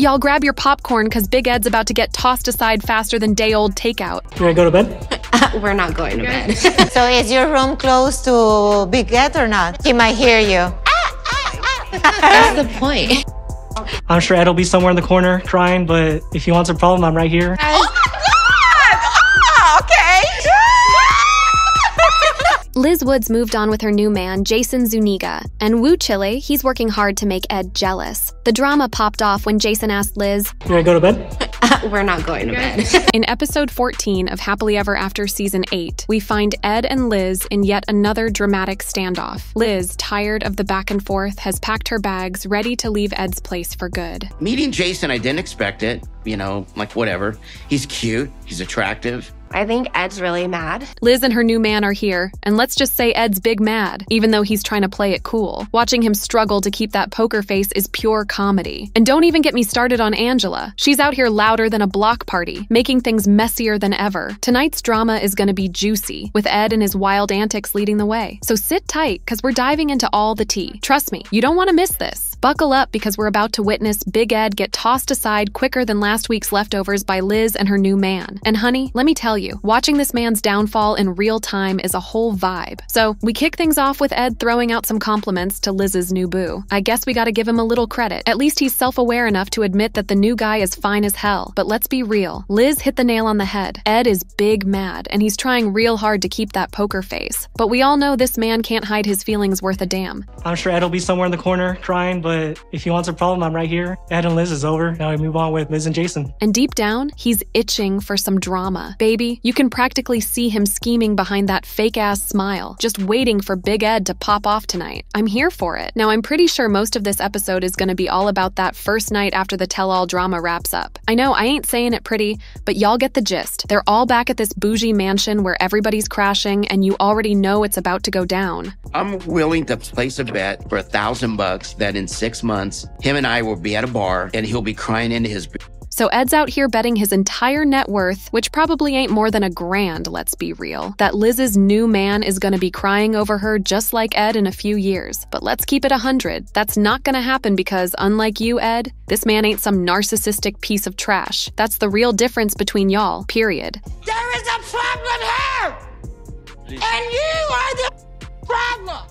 Y'all grab your popcorn because Big Ed's about to get tossed aside faster than day-old takeout. You ready to go to bed? We're not going to bed. So is your room close to Big Ed or not? He might hear you. That's the point. I'm sure Ed will be somewhere in the corner crying, but if he wants a problem, I'm right here. Liz Woods moved on with her new man, Jayson Zuniga, and Wu Chile, he's working hard to make Ed jealous. The drama popped off when Jayson asked Liz, You ready to go to bed? We're not going to bed. In episode 14 of Happily Ever After Season 8, we find Ed and Liz in yet another dramatic standoff. Liz, tired of the back and forth, has packed her bags, ready to leave Ed's place for good. Meeting Jayson, I didn't expect it. You know, like whatever. He's cute, he's attractive. I think Ed's really mad. Liz and her new man are here, and let's just say Ed's big mad, even though he's trying to play it cool. Watching him struggle to keep that poker face is pure comedy. And don't even get me started on Angela. She's out here louder than a block party, making things messier than ever. Tonight's drama is gonna be juicy, with Ed and his wild antics leading the way. So sit tight, because we're diving into all the tea. Trust me, you don't want to miss this. Buckle up because we're about to witness Big Ed get tossed aside quicker than last week's leftovers by Liz and her new man. And honey, let me tell you, watching this man's downfall in real time is a whole vibe. So we kick things off with Ed throwing out some compliments to Liz's new boo. I guess we gotta give him a little credit. At least he's self-aware enough to admit that the new guy is fine as hell. But let's be real, Liz hit the nail on the head. Ed is big mad, and he's trying real hard to keep that poker face. But we all know this man can't hide his feelings worth a damn. I'm sure Ed will be somewhere in the corner crying, but if he wants a problem, I'm right here. Ed and Liz is over. Now we move on with Liz and Jayson. And deep down, he's itching for some drama. Baby, you can practically see him scheming behind that fake-ass smile, just waiting for Big Ed to pop off tonight. I'm here for it. Now, I'm pretty sure most of this episode is gonna be all about that first night after the tell-all drama wraps up. I know I ain't saying it pretty, but y'all get the gist. They're all back at this bougie mansion where everybody's crashing, and you already know it's about to go down. I'm willing to place a bet for $1,000 that in 6 months, him and I will be at a bar and he'll be crying into his... So Ed's out here betting his entire net worth, which probably ain't more than $1,000, let's be real, that Liz's new man is gonna be crying over her just like Ed in a few years. But let's keep it 100. That's not gonna happen because, unlike you, Ed, this man ain't some narcissistic piece of trash. That's the real difference between y'all, period. There is a problem here! And you are the problem!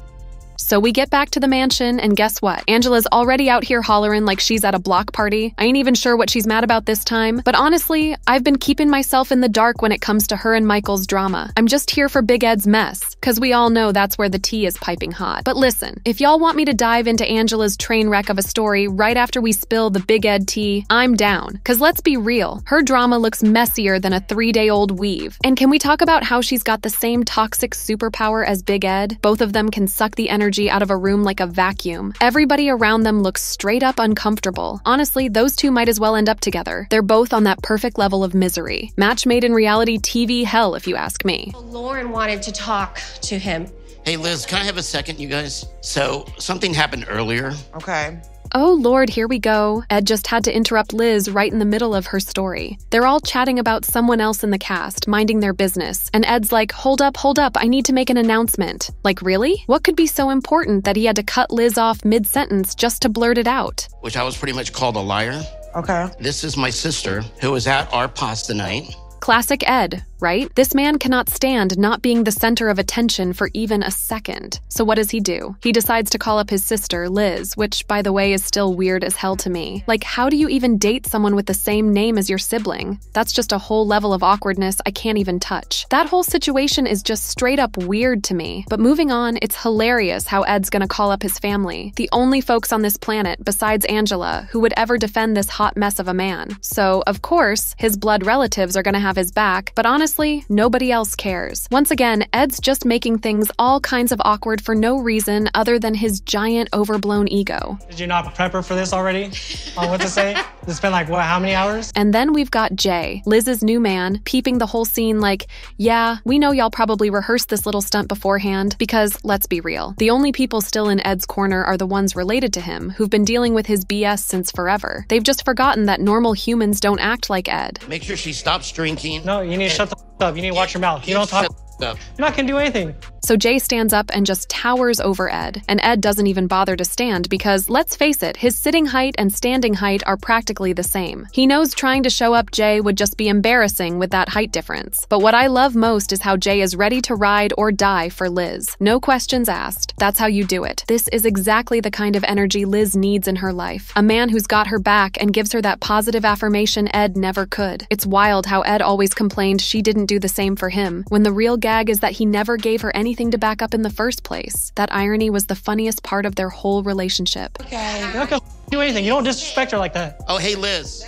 So we get back to the mansion, and guess what? Angela's already out here hollering like she's at a block party. I ain't even sure what she's mad about this time, but honestly, I've been keeping myself in the dark when it comes to her and Michael's drama. I'm just here for Big Ed's mess, because we all know that's where the tea is piping hot. But listen, if y'all want me to dive into Angela's train wreck of a story right after we spill the Big Ed tea, I'm down. Because let's be real, her drama looks messier than a 3-day-old weave. And can we talk about how she's got the same toxic superpower as Big Ed? Both of them can suck the energy out of a room like a vacuum. Everybody around them looks straight up uncomfortable. Honestly, those two might as well end up together. They're both on that perfect level of misery. Match made in reality TV hell, if you ask me. Lauren wanted to talk to him. Hey, Liz, can I have a second, you guys? So, something happened earlier. Okay. Oh Lord, here we go. Ed just had to interrupt Liz right in the middle of her story. They're all chatting about someone else in the cast, minding their business, and Ed's like, hold up, I need to make an announcement. Like, really? What could be so important that he had to cut Liz off mid-sentence just to blurt it out? Which I was pretty much called a liar. Okay. This is my sister, who was at our pasta night. Classic Ed, right? This man cannot stand not being the center of attention for even a second. So what does he do? He decides to call up his sister, Liz, which, by the way, is still weird as hell to me. Like, how do you even date someone with the same name as your sibling? That's just a whole level of awkwardness I can't even touch. That whole situation is just straight up weird to me. But moving on, it's hilarious how Ed's gonna call up his family, the only folks on this planet, besides Angela, who would ever defend this hot mess of a man. So, of course, his blood relatives are gonna have his back, but honestly, nobody else cares. Once again, Ed's just making things all kinds of awkward for no reason other than his giant overblown ego. Did you not prep her for this already? On what to say? It's been like, what, how many hours? And then we've got Jay, Liz's new man, peeping the whole scene like, yeah, we know y'all probably rehearsed this little stunt beforehand, because, let's be real, the only people still in Ed's corner are the ones related to him, who've been dealing with his BS since forever. They've just forgotten that normal humans don't act like Ed. Make sure she stops drinking. No, you need to shut the up. You need to watch your mouth. You don't talk. You're not gonna do anything. So Jay stands up and just towers over Ed, and Ed doesn't even bother to stand because, let's face it, his sitting height and standing height are practically the same. He knows trying to show up Jay would just be embarrassing with that height difference. But what I love most is how Jay is ready to ride or die for Liz. No questions asked. That's how you do it. This is exactly the kind of energy Liz needs in her life. A man who's got her back and gives her that positive affirmation Ed never could. It's wild how Ed always complained she didn't do the same for him, when the real gag is that he never gave her anything to back up in the first place. That irony was the funniest part of their whole relationship. Okay. You're not gonna do anything. You don't disrespect her like that. Oh, hey, Liz.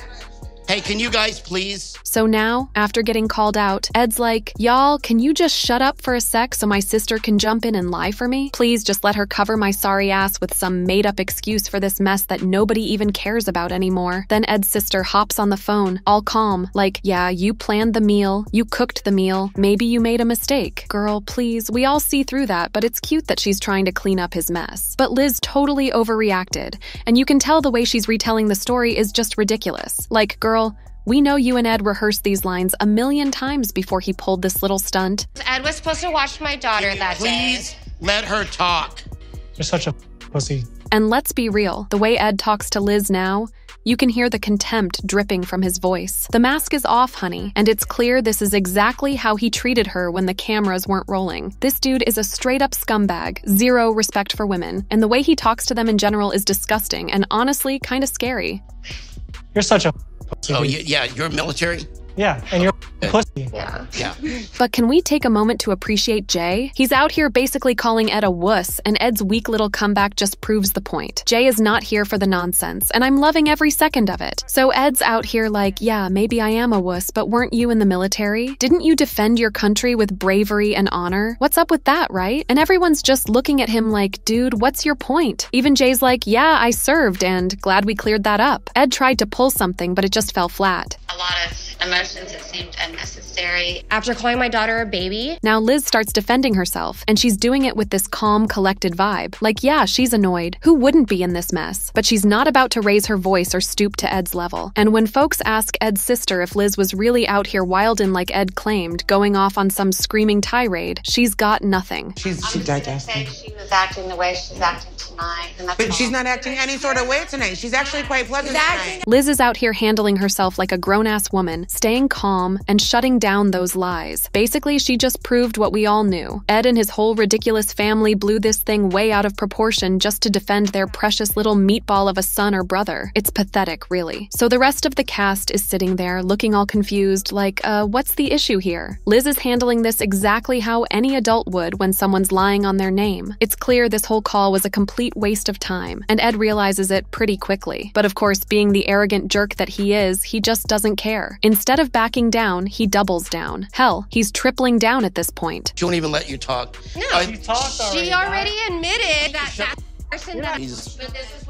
Hey, can you guys please? So now, after getting called out, Ed's like, y'all, can you just shut up for a sec so my sister can jump in and lie for me? Please just let her cover my sorry ass with some made-up excuse for this mess that nobody even cares about anymore. Then Ed's sister hops on the phone, all calm, like, yeah, you planned the meal, you cooked the meal, maybe you made a mistake. Girl, please, we all see through that, but it's cute that she's trying to clean up his mess. But Liz totally overreacted, and you can tell the way she's retelling the story is just ridiculous. Like, girl, we know you and Ed rehearsed these lines a million times before he pulled this little stunt. Ed was supposed to watch my daughter that day. Please let her talk. You're such a pussy. And let's be real, the way Ed talks to Liz now, you can hear the contempt dripping from his voice. The mask is off, honey, and it's clear this is exactly how he treated her when the cameras weren't rolling. This dude is a straight-up scumbag, zero respect for women, and the way he talks to them in general is disgusting and honestly kind of scary. You're such a pussy. Oh, yeah, you're military? Yeah, and you're a pussy. Yeah. Yeah. But can we take a moment to appreciate Jay? He's out here basically calling Ed a wuss, and Ed's weak little comeback just proves the point. Jay is not here for the nonsense, and I'm loving every second of it. So Ed's out here like, yeah, maybe I am a wuss, but weren't you in the military? Didn't you defend your country with bravery and honor? What's up with that, right? And everyone's just looking at him like, dude, what's your point? Even Jay's like, yeah, I served, and glad we cleared that up. Ed tried to pull something, but it just fell flat. A lot of emotions that seemed unnecessary. After calling my daughter a baby, Now Liz starts defending herself, and she's doing it with this calm, collected vibe. Like, yeah, she's annoyed. Who wouldn't be in this mess? But she's not about to raise her voice or stoop to Ed's level. And when folks ask Ed's sister if Liz was really out here wildin' like Ed claimed, going off on some screaming tirade, she's got nothing. She digesting. She was acting the way she's acting tonight, and that's But she's not acting any sort of way tonight. She's actually quite pleasant tonight. Liz is out here handling herself like a grown-ass woman, staying calm and shutting down those lies. Basically, she just proved what we all knew. Ed and his whole ridiculous family blew this thing way out of proportion just to defend their precious little meatball of a son or brother. It's pathetic, really. So the rest of the cast is sitting there looking all confused like, what's the issue here? Liz is handling this exactly how any adult would when someone's lying on their name. It's clear this whole call was a complete waste of time, and Ed realizes it pretty quickly. But of course, being the arrogant jerk that he is, he just doesn't care. Instead of backing down, he doubles down. Hell, he's tripling down at this point. She won't even let you talk. no, You talked already. she already admitted that person that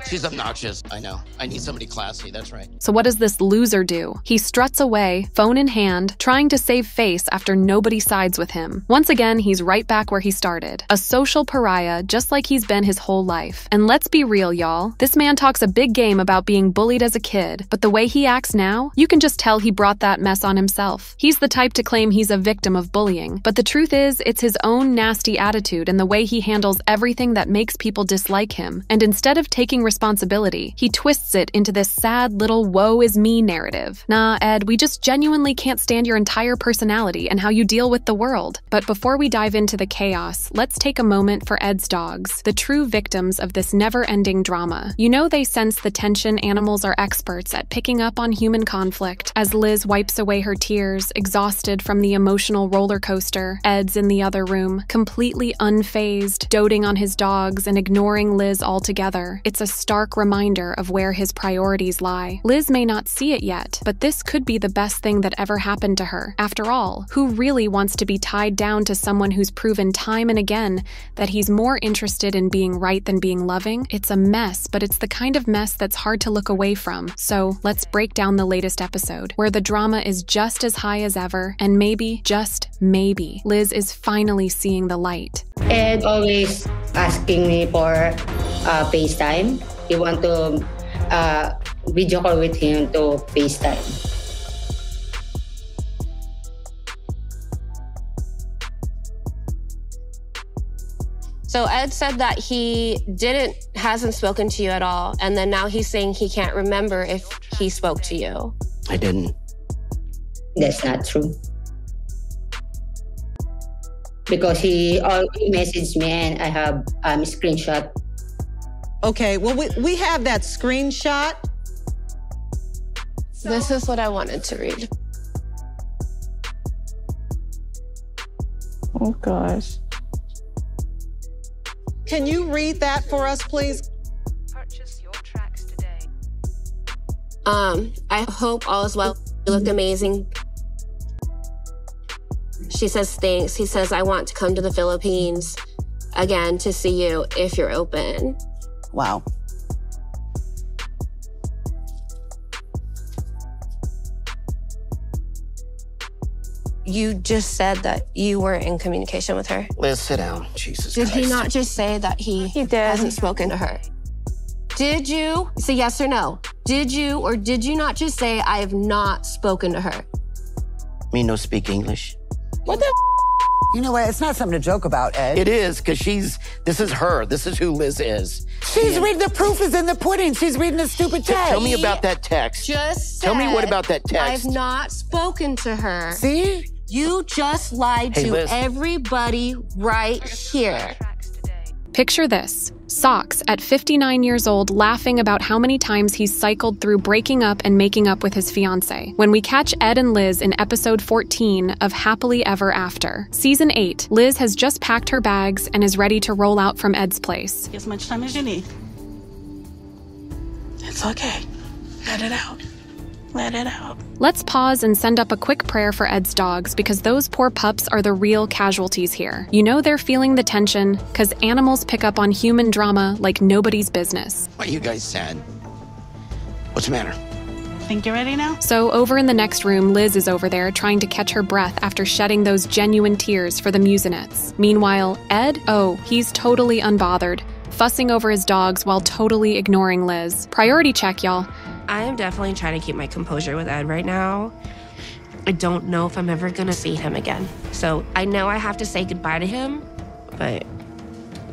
She's obnoxious. I know. I need somebody classy. That's right. So what does this loser do? He struts away, phone in hand, trying to save face after nobody sides with him. Once again, he's right back where he started. A social pariah, just like he's been his whole life. And let's be real, y'all. This man talks a big game about being bullied as a kid, but the way he acts now, you can just tell he brought that mess on himself. He's the type to claim he's a victim of bullying, but the truth is, it's his own nasty attitude and the way he handles everything that makes people dislike him. And instead of taking responsibility, he twists it into this sad little woe is me narrative. Nah, Ed, we just genuinely can't stand your entire personality and how you deal with the world. But before we dive into the chaos, let's take a moment for Ed's dogs, the true victims of this never-ending drama. You know they sense the tension. Animals are experts at picking up on human conflict. As Liz wipes away her tears, exhausted from the emotional roller coaster, Ed's in the other room, completely unfazed, doting on his dogs and ignoring Liz altogether. It's a stark reminder of where his priorities lie. Liz may not see it yet, but this could be the best thing that ever happened to her. After all, who really wants to be tied down to someone who's proven time and again that he's more interested in being right than being loving? It's a mess, but it's the kind of mess that's hard to look away from. So let's break down the latest episode, where the drama is just as high as ever, and maybe, just maybe, Liz is finally seeing the light. Ed always asking me for FaceTime. He want to video call with him to FaceTime. So Ed said that he hasn't spoken to you at all. And then now he's saying he can't remember if he spoke to you. I didn't. That's not true. Because he already messaged me and I have a screenshot. Okay, well, we have that screenshot. This is what I wanted to read. Oh, gosh. Can you read that for us, please? Purchase your tracks today. I hope all is well. You look amazing. She says thanks. He says, I want to come to the Philippines again to see you if you're open. Wow. You just said that you were in communication with her. Liz, sit down. Jesus Did Christ. he not just say that he hasn't spoken to her? Did you? Say yes or no. Did you or did you not just say, I have not spoken to her? Me no speak English. What the? You know what? It's not something to joke about, Ed. It is, because this is her. This is who Liz is. She's reading the proof is in the pudding. She's reading the stupid text. Tell me about that text. Tell me what about that text. I've not spoken to her. See? You just lied to Liz. everybody right here. Picture this. Socks, at 59 years old, laughing about how many times he's cycled through breaking up and making up with his fiancée. When we catch Ed and Liz in episode 14 of Happily Ever After. Season 8, Liz has just packed her bags and is ready to roll out from Ed's place. As much time as you need. It's okay. Let it out. Let it out. Let's pause and send up a quick prayer for Ed's dogs because those poor pups are the real casualties here. You know they're feeling the tension because animals pick up on human drama like nobody's business. Why are you guys sad? What's the matter? Think you're ready now? So over in the next room, Liz is over there trying to catch her breath after shedding those genuine tears for the Musinettes. Meanwhile, Ed, he's totally unbothered, fussing over his dogs while totally ignoring Liz. Priority check, y'all. I am definitely trying to keep my composure with Ed right now. I don't know if I'm ever gonna see him again. So I know I have to say goodbye to him, but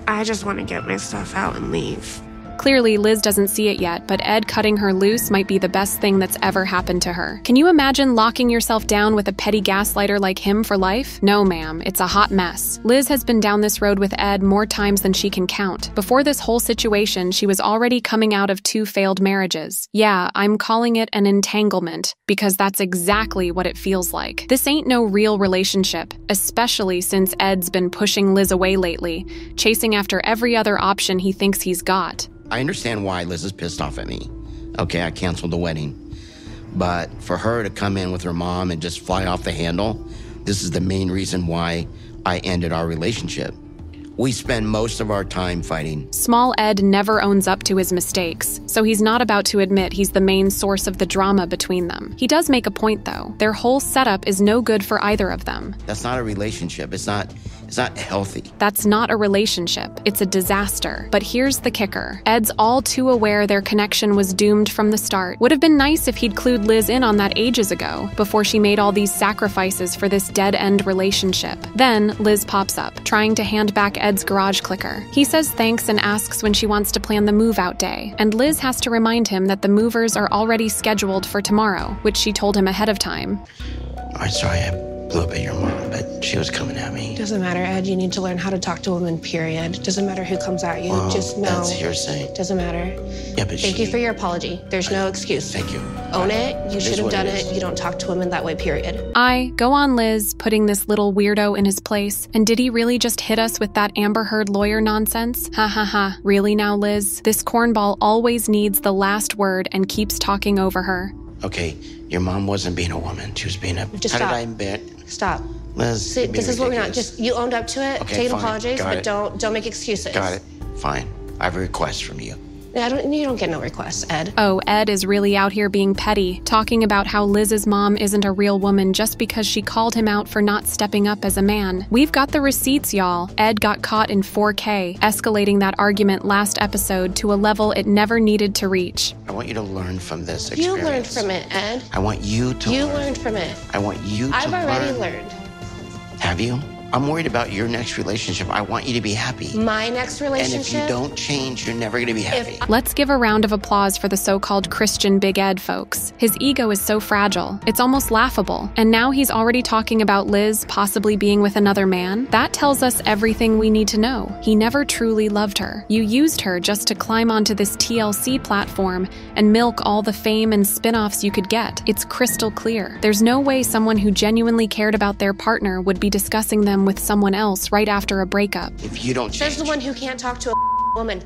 I just want to get my stuff out and leave. Clearly, Liz doesn't see it yet, but Ed cutting her loose might be the best thing that's ever happened to her. Can you imagine locking yourself down with a petty gaslighter like him for life? No, ma'am. It's a hot mess. Liz has been down this road with Ed more times than she can count. Before this whole situation, she was already coming out of 2 failed marriages. Yeah, I'm calling it an entanglement, because that's exactly what it feels like. This ain't no real relationship, especially since Ed's been pushing Liz away lately, chasing after every other option he thinks he's got. I understand why Liz is pissed off at me. Okay, I canceled the wedding. But for her to come in with her mom and just fly off the handle, this is the main reason why I ended our relationship. We spend most of our time fighting. Small Ed never owns up to his mistakes, so he's not about to admit he's the main source of the drama between them. He does make a point, though. Their whole setup is no good for either of them. That's not a relationship. It's not healthy. That's not a relationship. It's a disaster. But here's the kicker. Ed's all too aware their connection was doomed from the start. Would have been nice if he'd clued Liz in on that ages ago, before she made all these sacrifices for this dead-end relationship. Then, Liz pops up, trying to hand back Ed's garage clicker. He says thanks and asks when she wants to plan the move-out day, and Liz has to remind him that the movers are already scheduled for tomorrow, which she told him ahead of time. I'm sorry I blew up at your mom, but she was coming at me. Doesn't matter, Ed. You need to learn how to talk to women, period. Doesn't matter who comes at you. Well, just know. That's hearsay. Doesn't matter. Yeah, but Thank you for your apology. There's no excuse. Thank you. Own it. You should have done it. it. You don't talk to women that way, period. Go on, Liz, putting this little weirdo in his place. And did he really just hit us with that Amber Heard lawyer nonsense? Ha ha ha. Really now, Liz? This cornball always needs the last word and keeps talking over her. Okay, your mom wasn't being a woman. She was being a... Just How stop. did I embed? Stop. Liz, See, you're being this is what we're not. ridiculous. Just, you owned up to it. Okay, Take an fine. apology, Got but it. don't make excuses. Got it. Fine. I have a request from you. You don't get no requests, Ed. Oh, Ed is really out here being petty, talking about how Liz's mom isn't a real woman just because she called him out for not stepping up as a man. We've got the receipts, y'all. Ed got caught in 4K, escalating that argument last episode to a level it never needed to reach. I want you to learn from this experience. You learned from it, Ed. I want you to You learn. learned from it. I want you to I've already learn. learned. Have you? I'm worried about your next relationship. I want you to be happy. My next relationship? And if you don't change, you're never going to be happy. Let's give a round of applause for the so-called Christian Big Ed, folks. His ego is so fragile, it's almost laughable. And now he's already talking about Liz possibly being with another man? That tells us everything we need to know. He never truly loved her. You used her just to climb onto this TLC platform and milk all the fame and spin-offs you could get. It's crystal clear. There's no way someone who genuinely cared about their partner would be discussing them with someone else right after a breakup. If you don't change. There's the one who can't talk to a woman.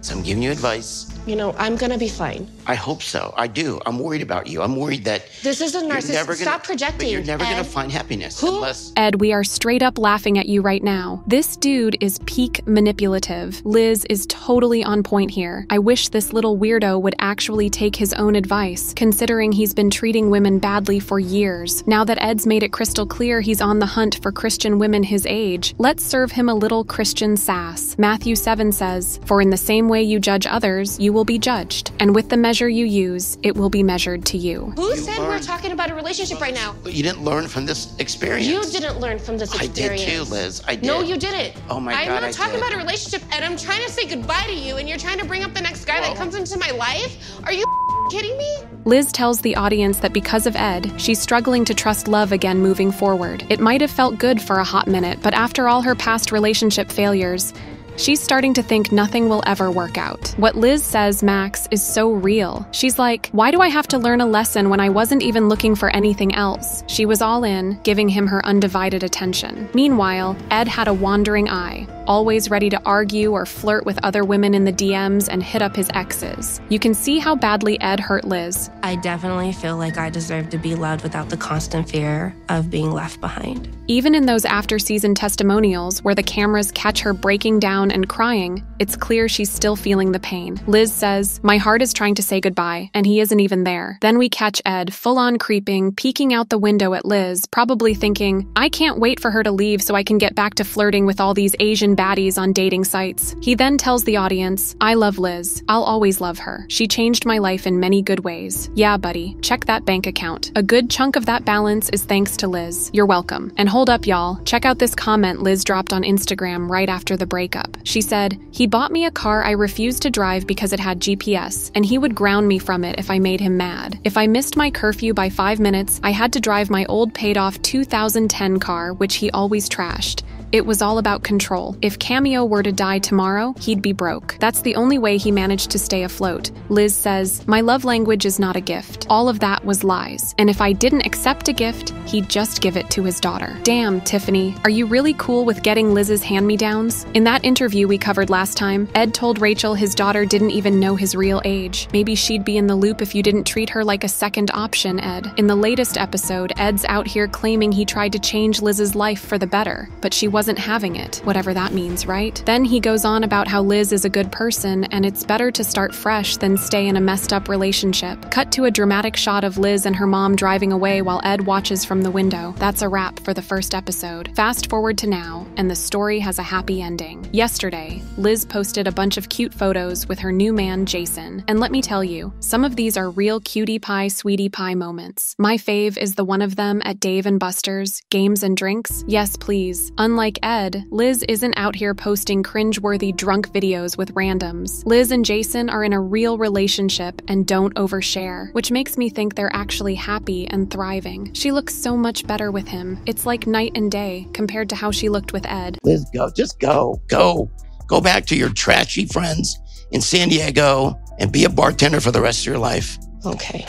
So I'm giving you advice. You know, I'm gonna be fine. I hope so. I do. I'm worried about you. I'm worried that this is a narcissist. Stop projecting. But you're never gonna find happiness unless. Ed, we are straight up laughing at you right now. This dude is peak manipulative. Liz is totally on point here. I wish this little weirdo would actually take his own advice, considering he's been treating women badly for years. Now that Ed's made it crystal clear he's on the hunt for Christian women his age, let's serve him a little Christian sass. Matthew 7 says, "For in the same way you judge others, you will be judged, and with the measure you use, it will be measured to you." Who said we're talking about a relationship right now? But you didn't learn from this experience. You didn't learn from this experience. I did too, Liz. I did. No, you didn't. Oh my God, God, I'm not talking about a relationship, and I'm trying to say goodbye to you, and you're trying to bring up the next guy that comes into my life? Are you kidding me? Liz tells the audience that because of Ed, she's struggling to trust love again moving forward. It might have felt good for a hot minute, but after all her past relationship failures, she's starting to think nothing will ever work out. What Liz says, Max, is so real. She's like, why do I have to learn a lesson when I wasn't even looking for anything else? She was all in, giving him her undivided attention. Meanwhile, Ed had a wandering eye, always ready to argue or flirt with other women in the DMs and hit up his exes. You can see how badly Ed hurt Liz. I definitely feel like I deserve to be loved without the constant fear of being left behind. Even in those after-season testimonials where the cameras catch her breaking down and crying, it's clear she's still feeling the pain. Liz says, "My heart is trying to say goodbye, and he isn't even there." Then we catch Ed full-on creeping, peeking out the window at Liz, probably thinking, I can't wait for her to leave so I can get back to flirting with all these Asian baddies on dating sites. He then tells the audience, I love Liz. I'll always love her. She changed my life in many good ways. Yeah, buddy, check that bank account. A good chunk of that balance is thanks to Liz. You're welcome. And hold up, y'all. Check out this comment Liz dropped on Instagram right after the breakup. She said, "He bought me a car I refused to drive because it had GPS, and he would ground me from it if I made him mad. If I missed my curfew by 5 minutes, I had to drive my old paid-off 2010 car, which he always trashed. It was all about control. If Cameo were to die tomorrow, he'd be broke. That's the only way he managed to stay afloat." Liz says, "My love language is not a gift. All of that was lies. And if I didn't accept a gift, he'd just give it to his daughter." Damn, Tiffany, are you really cool with getting Liz's hand-me-downs? In that interview we covered last time, Ed told Rachel his daughter didn't even know his real age. Maybe she'd be in the loop if you didn't treat her like a second option, Ed. In the latest episode, Ed's out here claiming he tried to change Liz's life for the better, but she wasn't having it, whatever that means, right? Then he goes on about how Liz is a good person and it's better to start fresh than stay in a messed up relationship. Cut to a dramatic shot of Liz and her mom driving away while Ed watches from the window. That's a wrap for the first episode. Fast forward to now, and the story has a happy ending. Yesterday, Liz posted a bunch of cute photos with her new man, Jayson. And let me tell you, some of these are real cutie pie, sweetie pie moments. My fave is the one of them at Dave & Buster's, Games and Drinks. Yes, please. Unlike Ed, Liz isn't out here posting cringeworthy drunk videos with randoms. Liz and Jayson are in a real relationship and don't overshare, which makes me think they're actually happy and thriving. She looks so much better with him. It's like night and day compared to how she looked with Ed. Liz, go. Just go. Go. Go back to your trashy friends in San Diego and be a bartender for the rest of your life. Okay.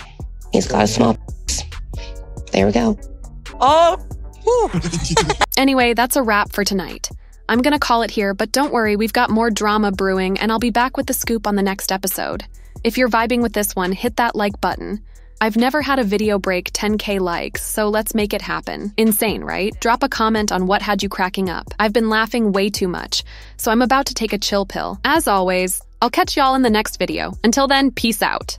He's got a small There we go. Oh! Anyway, that's a wrap for tonight. I'm gonna call it here, but don't worry, we've got more drama brewing, and I'll be back with the scoop on the next episode. If you're vibing with this one, hit that like button. I've never had a video break 10K likes, so let's make it happen. Insane, right? Drop a comment on what had you cracking up. I've been laughing way too much, so I'm about to take a chill pill. As always, I'll catch y'all in the next video. Until then, peace out.